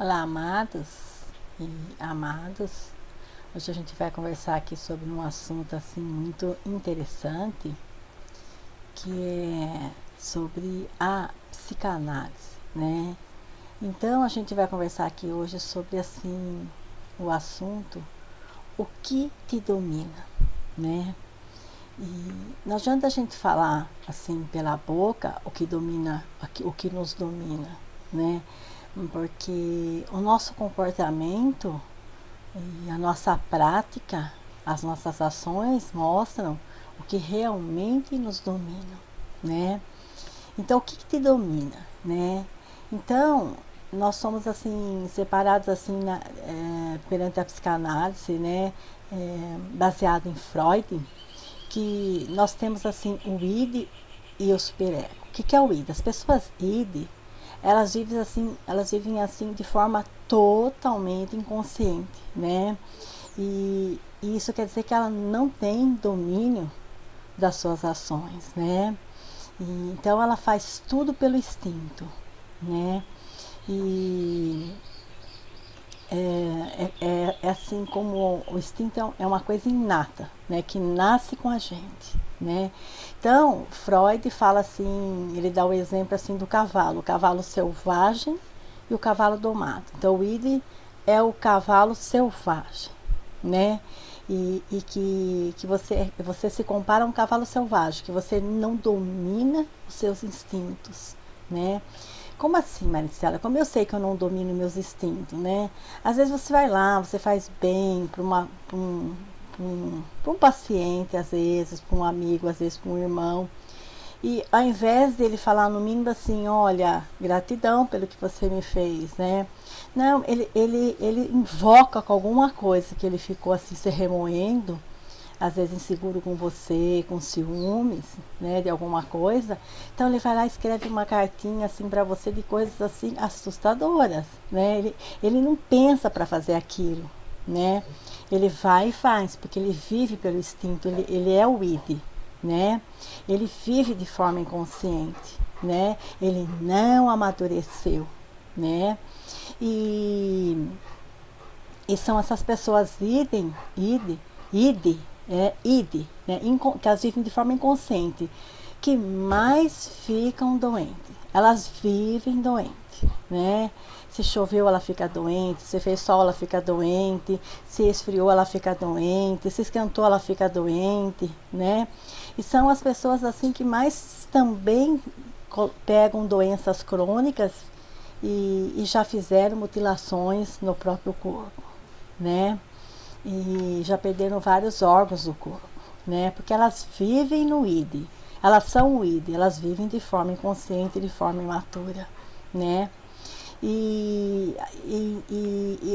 Olá, amados e amados. Hoje a gente vai conversar aqui sobre um assunto assim muito interessante, que é sobre a psicanálise, né? Então a gente vai conversar aqui hoje sobre assim o assunto o que te domina, né? E não adianta a gente falar assim pela boca o que domina, o que nos domina, né? Porque o nosso comportamento e a nossa prática, as nossas ações mostram o que realmente nos domina, né? Então, o que, que te domina, né? Então, nós somos assim separados assim perante a psicanálise, né? Baseado em Freud, que nós temos assim o id e o superego. O que, que é o id? As pessoas id, elas vivem assim de forma totalmente inconsciente, né? E isso quer dizer que ela não tem domínio das suas ações, né? E, então ela faz tudo pelo instinto, né? E é assim como o instinto é uma coisa inata, né, que nasce com a gente, né? Então, Freud fala assim, ele dá o exemplo assim do cavalo, o cavalo selvagem e o cavalo domado. Então, o id é o cavalo selvagem, né? Que você se compara a um cavalo selvagem, que você não domina os seus instintos, né? Como assim, Maricela? Como eu sei que eu não domino meus instintos, né? Às vezes você vai lá, você faz bem para um paciente, às vezes, para um amigo, às vezes para um irmão. E ao invés dele falar no mínimo assim, olha, gratidão pelo que você me fez, né? Não, ele invoca com alguma coisa que ele ficou assim se remoendo, às vezes inseguro com você, com ciúmes, né, de alguma coisa. Então ele vai lá e escreve uma cartinha assim para você de coisas assim assustadoras, né? Ele não pensa para fazer aquilo, né? Ele vai e faz, porque ele vive pelo instinto, ele é o id, né? Ele vive de forma inconsciente, né? Ele não amadureceu, né? E, e são essas pessoas id, né, que elas vivem de forma inconsciente, que mais ficam doentes. Elas vivem doentes, né? Se choveu, ela fica doente. Se fez sol, ela fica doente. Se esfriou, ela fica doente. Se esquentou, ela fica doente, né? E são as pessoas assim que mais também pegam doenças crônicas e já fizeram mutilações no próprio corpo, né? E já perderam vários órgãos do corpo, né? Porque elas vivem no id, elas são o id, elas vivem de forma inconsciente, de forma imatura, né?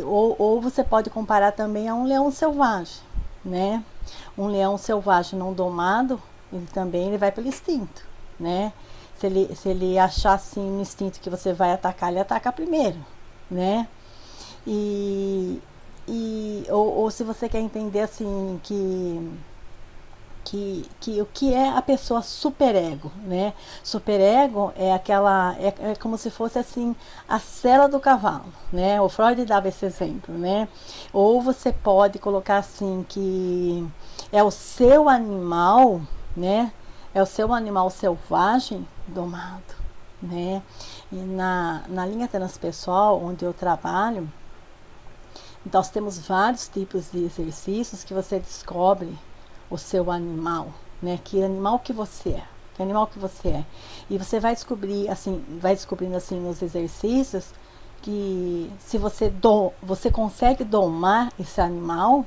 Ou você pode comparar também a um leão selvagem, né? Um leão selvagem não domado, ele vai pelo instinto, né? Se ele achar assim no instinto que você vai atacar, ele ataca primeiro, né? E, ou se você quer entender assim que o que é a pessoa superego, né? Superego é aquela é como se fosse assim a sela do cavalo, né? O Freud dava esse exemplo, né? Ou você pode colocar assim que é o seu animal, né? É o seu animal selvagem domado, né? E na linha transpessoal, onde eu trabalho, nós temos vários tipos de exercícios que você descobre o seu animal, né? Que animal que você é, que animal que você é. E você vai descobrindo assim nos exercícios que se você consegue domar esse animal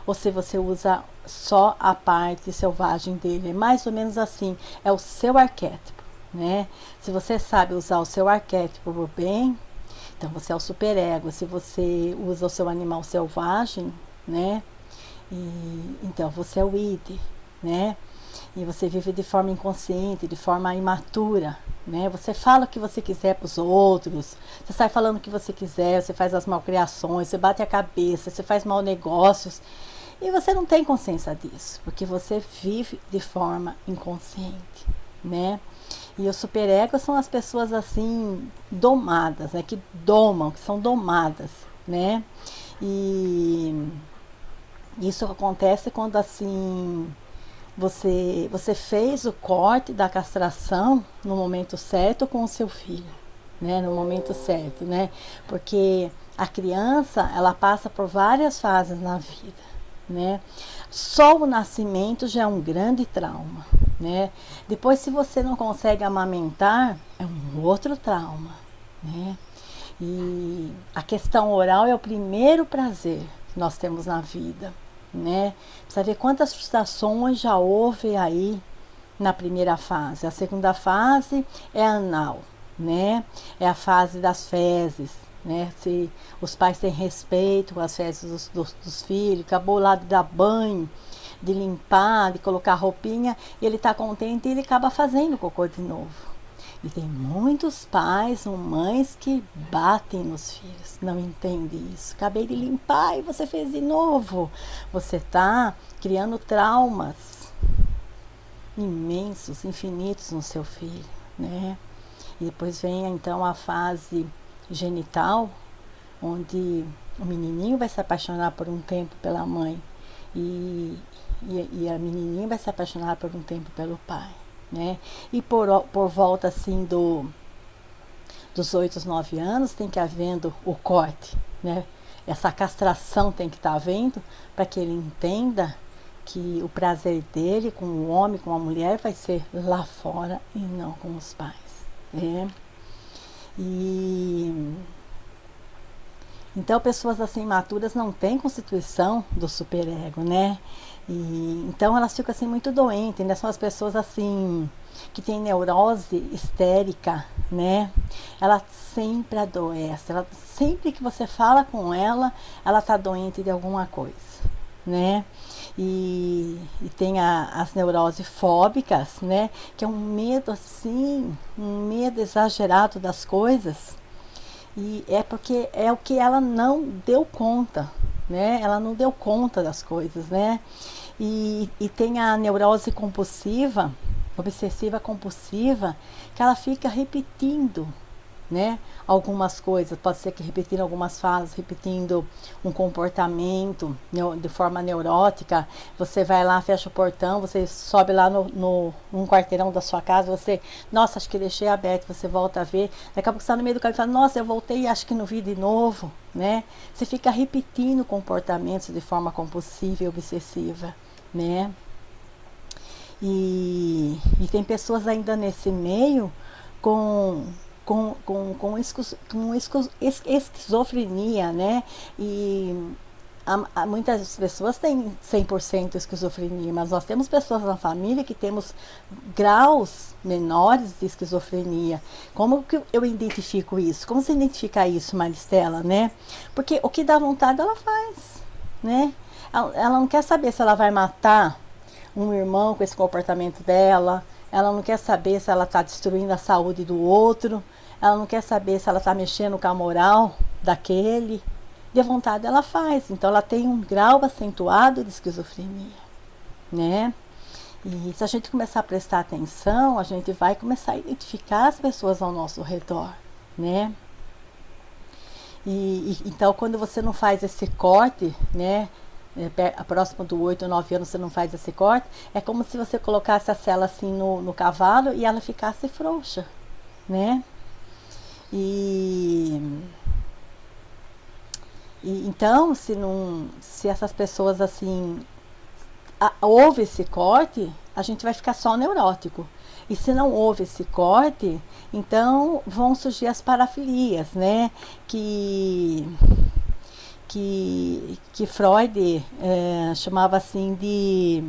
ou se você usa só a parte selvagem dele. É mais ou menos assim, é o seu arquétipo, né? Se você sabe usar o seu arquétipo por bem, então você é o superego. Se você usa o seu animal selvagem, né? Então você é o id, né? E você vive de forma inconsciente, de forma imatura, né? Você fala o que você quiser para os outros, você sai falando o que você quiser, você faz as malcriações, você bate a cabeça, você faz mal negócios e você não tem consciência disso, porque você vive de forma inconsciente, né? E os superegos são as pessoas assim domadas, né? Que domam, que são domadas, né? E isso acontece quando assim você fez o corte da castração no momento certo com o seu filho, né? No momento certo, né? Porque a criança, ela passa por várias fases na vida, né? Só o nascimento já é um grande trauma, né? Depois, se você não consegue amamentar, é um outro trauma, né? E a questão oral é o primeiro prazer que nós temos na vida, né? Precisa ver quantas frustrações já houve aí na primeira fase. A segunda fase é a anal, né? É a fase das fezes, né? Se os pais têm respeito com as fezes dos filhos, acabou lá de dar banho, de limpar, de colocar roupinha, ele está contente e ele acaba fazendo cocô de novo. E tem muitos pais ou mães que batem nos filhos, não entendem isso. Acabei de limpar e você fez de novo. Você está criando traumas imensos, infinitos no seu filho, né? E depois vem então a fase genital, onde o menininho vai se apaixonar por um tempo pela mãe e a menininha vai se apaixonar por um tempo pelo pai, né? E por volta assim dos 8, 9 anos tem que havendo o corte, né? Essa castração tem que estar havendo para que ele entenda que o prazer dele com o homem, com a mulher, vai ser lá fora e não com os pais, né? E então pessoas assim imaturas não têm constituição do superego, né? E então elas ficam assim muito doentes, né? São as pessoas assim que têm neurose histérica, né? Ela sempre adoece, ela sempre que você fala com ela, ela tá doente de alguma coisa, né? E tem as neuroses fóbicas, né? Que é um medo assim, um medo exagerado das coisas. E é porque é o que ela não deu conta, né? Ela não deu conta das coisas, né? E tem a neurose compulsiva, obsessiva compulsiva, que ela fica repetindo, né? Algumas coisas, pode ser que repetindo algumas falas, repetindo um comportamento de forma neurótica. Você vai lá, fecha o portão, você sobe lá num quarteirão da sua casa, você, nossa, acho que deixei aberto, você volta a ver, daqui a pouco você está no meio do caminho e fala, nossa, eu voltei e acho que não vi de novo, né? Você fica repetindo comportamentos de forma compulsiva e obsessiva, né? E tem pessoas ainda nesse meio com esquizofrenia, né? E muitas pessoas têm 100% esquizofrenia, mas nós temos pessoas na família que temos graus menores de esquizofrenia. Como que eu identifico isso? Como você identifica isso, Maristela, né? Porque o que dá vontade ela faz, né? Ela não quer saber se ela vai matar um irmão com esse comportamento dela, ela não quer saber se ela está destruindo a saúde do outro, ela não quer saber se ela está mexendo com a moral daquele. De vontade ela faz. Então ela tem um grau acentuado de esquizofrenia, né? E se a gente começar a prestar atenção, a gente vai começar a identificar as pessoas ao nosso redor, né? Então quando você não faz esse corte, né? Próximo do 8 ou 9 anos você não faz esse corte, é como se você colocasse a cela assim no cavalo e ela ficasse frouxa, né? Então, se essas pessoas assim houve esse corte, a gente vai ficar só neurótico. E se não houve esse corte, então vão surgir as parafilias, né? Que Freud chamava assim de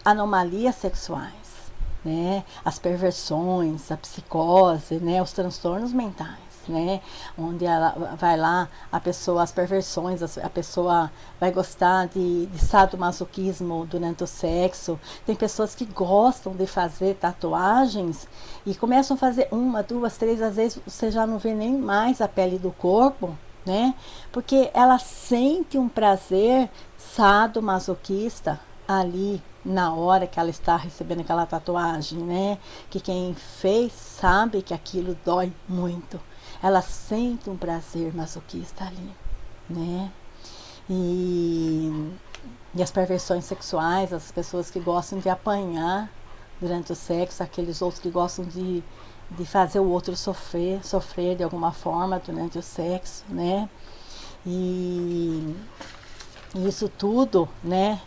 anomalias sexuais, né? As perversões, a psicose, né? Os transtornos mentais, né? Onde ela vai lá, a pessoa, as perversões, a pessoa vai gostar de sadomasoquismo durante o sexo. Tem pessoas que gostam de fazer tatuagens e começam a fazer 1, 2, 3, às vezes você já não vê nem mais a pele do corpo, né? Porque ela sente um prazer sadomasoquista ali, na hora que ela está recebendo aquela tatuagem, né? Que quem fez sabe que aquilo dói muito. Ela sente um prazer masoquista ali, né? E as perversões sexuais, as pessoas que gostam de apanhar durante o sexo, aqueles outros que gostam de fazer o outro sofrer de alguma forma durante o sexo, né? E isso tudo, né?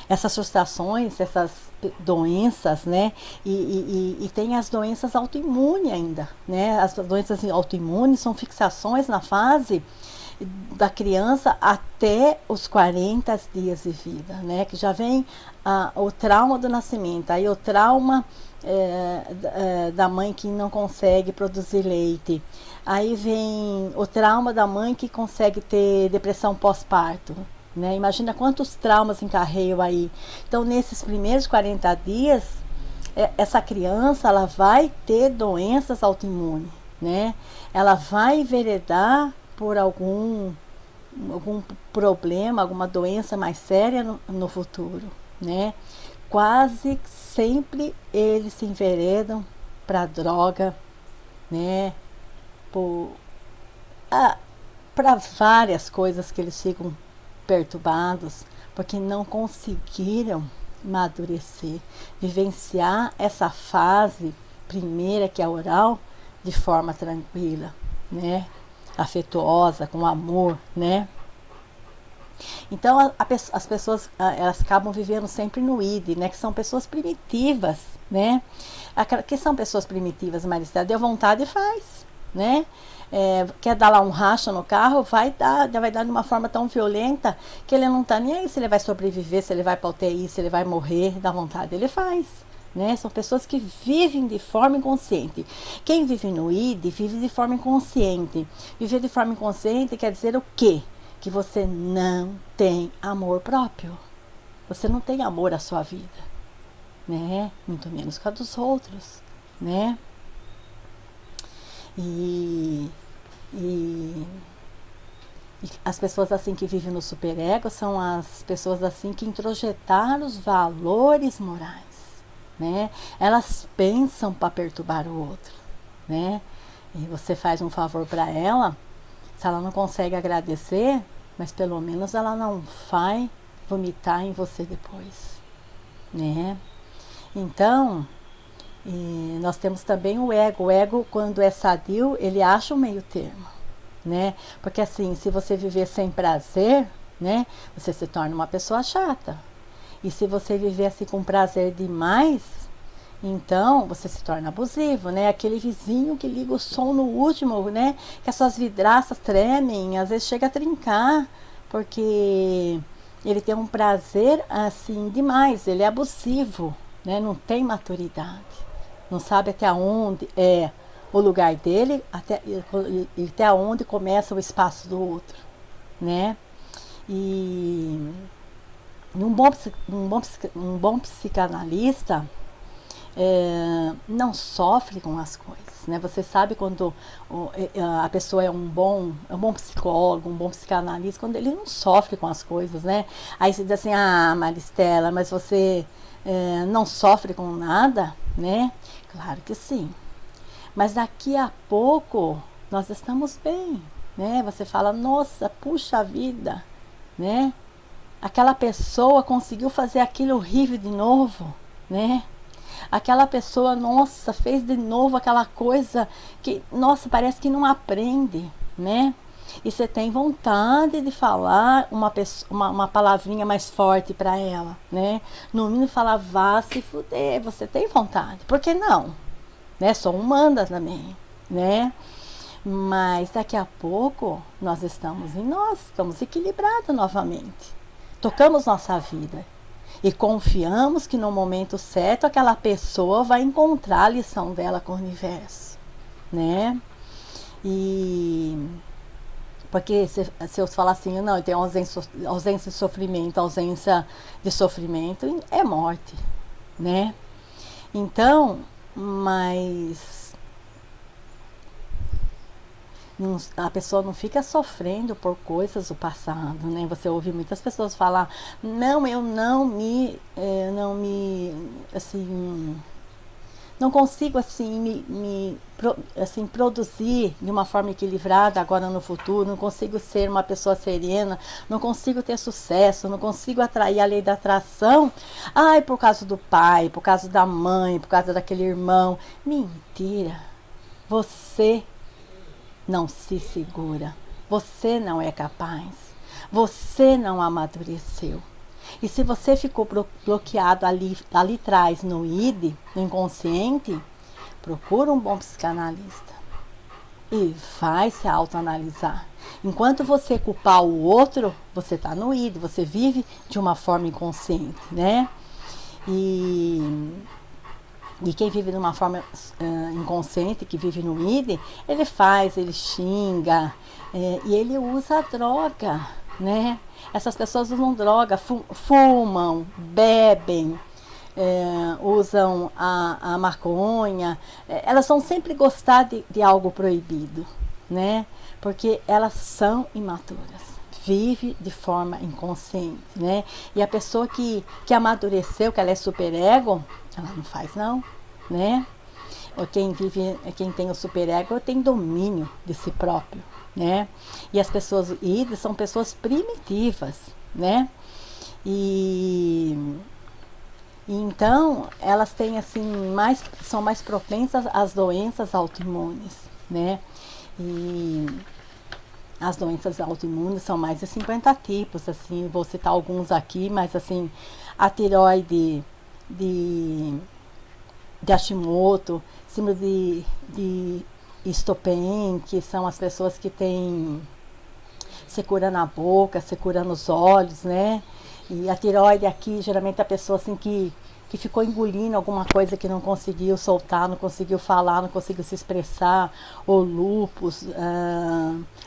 Essas frustrações, essas doenças, né? E tem as doenças autoimunes ainda, né? As doenças autoimunes são fixações na fase da criança até os 40 dias de vida, né? Que já vem o trauma do nascimento, aí o trauma da mãe que não consegue produzir leite, aí vem o trauma da mãe que consegue ter depressão pós-parto, né? Imagina quantos traumas encarreiam aí. Então, nesses primeiros 40 dias, essa criança ela vai ter doenças autoimunes, né? Ela vai enveredar por algum problema, alguma doença mais séria no futuro, né? Quase sempre eles se enveredam para droga, né? Para várias coisas que eles ficam perturbados, porque não conseguiram amadurecer, vivenciar essa fase primeira, que é a oral, de forma tranquila, né? Afetuosa, com amor, né? Então as pessoas elas acabam vivendo sempre no id, né? Que são pessoas primitivas, né? Que são pessoas primitivas, Maristela, deu vontade e faz, né? Quer dar lá um racha no carro, vai dar de uma forma tão violenta que ele não tá nem aí se ele vai sobreviver, se ele vai para UTI, se ele vai morrer, dá vontade, ele faz. Né? São pessoas que vivem de forma inconsciente. Quem vive no id, vive de forma inconsciente. Viver de forma inconsciente quer dizer o quê? Que você não tem amor próprio. Você não tem amor à sua vida, né? Muito menos que a dos outros, né? E as pessoas assim que vivem no superego são as pessoas assim que introjetaram os valores morais, né? Elas pensam para perturbar o outro, né? E você faz um favor para ela, se ela não consegue agradecer, mas pelo menos ela não vai vomitar em você depois, né? Então, nós temos também o ego. O ego, quando é sadio, ele acha um meio termo, né? Porque assim, se você viver sem prazer, né, você se torna uma pessoa chata. E se você viver assim com prazer demais, então você se torna abusivo, né? Aquele vizinho que liga o som no último, né? Que as suas vidraças tremem, às vezes chega a trincar, porque ele tem um prazer assim demais, ele é abusivo, né? Não tem maturidade, não sabe até onde é o lugar dele, até onde começa o espaço do outro, né? E um bom psicanalista não sofre com as coisas, né? Você sabe quando a pessoa é um bom psicólogo, um bom psicanalista, quando ele não sofre com as coisas, né? Aí você diz assim, Maristela, mas você não sofre com nada, né? Claro que sim. Mas daqui a pouco nós estamos bem, né? Você fala, nossa, puxa vida, né? Aquela pessoa conseguiu fazer aquilo horrível de novo, né? Aquela pessoa, nossa, fez de novo aquela coisa que, nossa, parece que não aprende, né? E você tem vontade de falar uma palavrinha mais forte para ela, né? No mínimo falar, vá se fuder, você tem vontade. Por que não? Né? Sou humana também, né? Mas daqui a pouco nós estamos equilibrados novamente. Tocamos nossa vida e confiamos que no momento certo aquela pessoa vai encontrar a lição dela com o universo, né? E porque se eu falar assim, não, tem ausência de sofrimento, ausência de sofrimento é morte, né? Então, mas A pessoa não fica sofrendo por coisas do passado, né? Você ouve muitas pessoas falar, não, eu não me, assim, não consigo assim assim produzir de uma forma equilibrada agora no futuro, não consigo ser uma pessoa serena, não consigo ter sucesso, não consigo atrair a lei da atração. Ai, por causa do pai, por causa da mãe, por causa daquele irmão. Mentira. Você não se segura. Você não é capaz. Você não amadureceu. E se você ficou bloqueado ali atrás no id, no inconsciente, procura um bom psicanalista e vai se autoanalisar. Enquanto você culpar o outro, você está no id, você vive de uma forma inconsciente, né? E quem vive de uma forma inconsciente, que vive no id, ele xinga, e ele usa a droga, né? Essas pessoas usam droga, fumam, bebem, usam a maconha, elas vão sempre gostar de algo proibido, né? Porque elas são imaturas, vive de forma inconsciente, né? E a pessoa que amadureceu, que ela é superego, ela não faz não, né? Quem tem o superego tem domínio de si próprio, né? E as pessoas id são pessoas primitivas, né? E então elas têm assim são mais propensas às doenças autoimunes, né? E as doenças autoimunes são mais de 50 tipos, assim, vou citar alguns aqui, mas assim, a tireoide de Hashimoto, síndrome de Stopen, que são as pessoas que têm secura na boca, secura nos olhos, né? E a tireoide aqui, geralmente a pessoa assim que ficou engolindo alguma coisa que não conseguiu soltar, não conseguiu falar, não conseguiu se expressar, ou lúpus,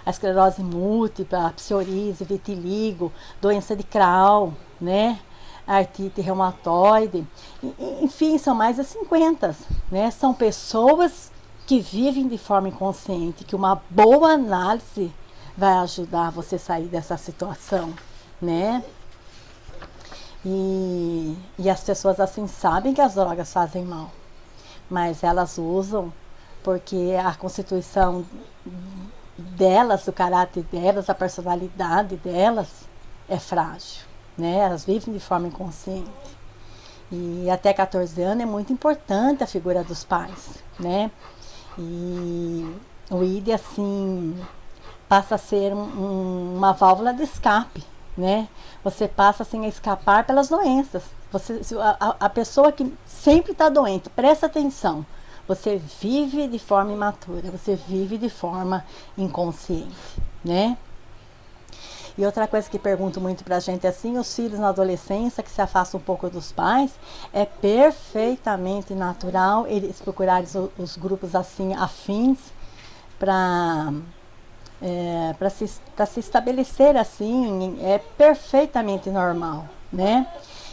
a esclerose múltipla, a psoríase, vitiligo, doença de Crohn, né? Artrite reumatoide, enfim, são mais de 50, né? São pessoas que vivem de forma inconsciente, que uma boa análise vai ajudar você a sair dessa situação, né? E as pessoas assim sabem que as drogas fazem mal, mas elas usam porque a constituição delas, o caráter delas, a personalidade delas é frágil, né? Elas vivem de forma inconsciente. E até 14 anos é muito importante a figura dos pais, né? E o id assim passa a ser uma válvula de escape, né? Você passa assim a escapar pelas doenças. A pessoa que sempre está doente, presta atenção, você vive de forma imatura, você vive de forma inconsciente, né? E outra coisa que pergunto muito pra gente é assim, os filhos na adolescência que se afastam um pouco dos pais, é perfeitamente natural eles procurarem os grupos assim afins para se estabelecer assim, é perfeitamente normal, né?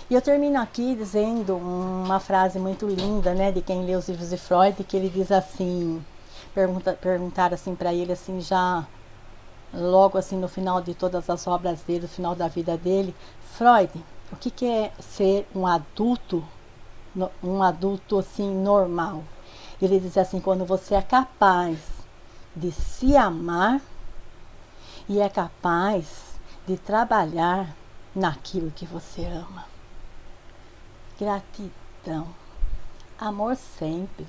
E eu termino aqui dizendo uma frase muito linda, né, de quem lê os livros de Freud, que ele diz assim, perguntaram assim para ele assim já logo assim no final de todas as obras dele, no final da vida dele, Freud, o que é ser um adulto assim normal? Ele diz assim, quando você é capaz de se amar e é capaz de trabalhar naquilo que você ama. Gratidão. Amor sempre.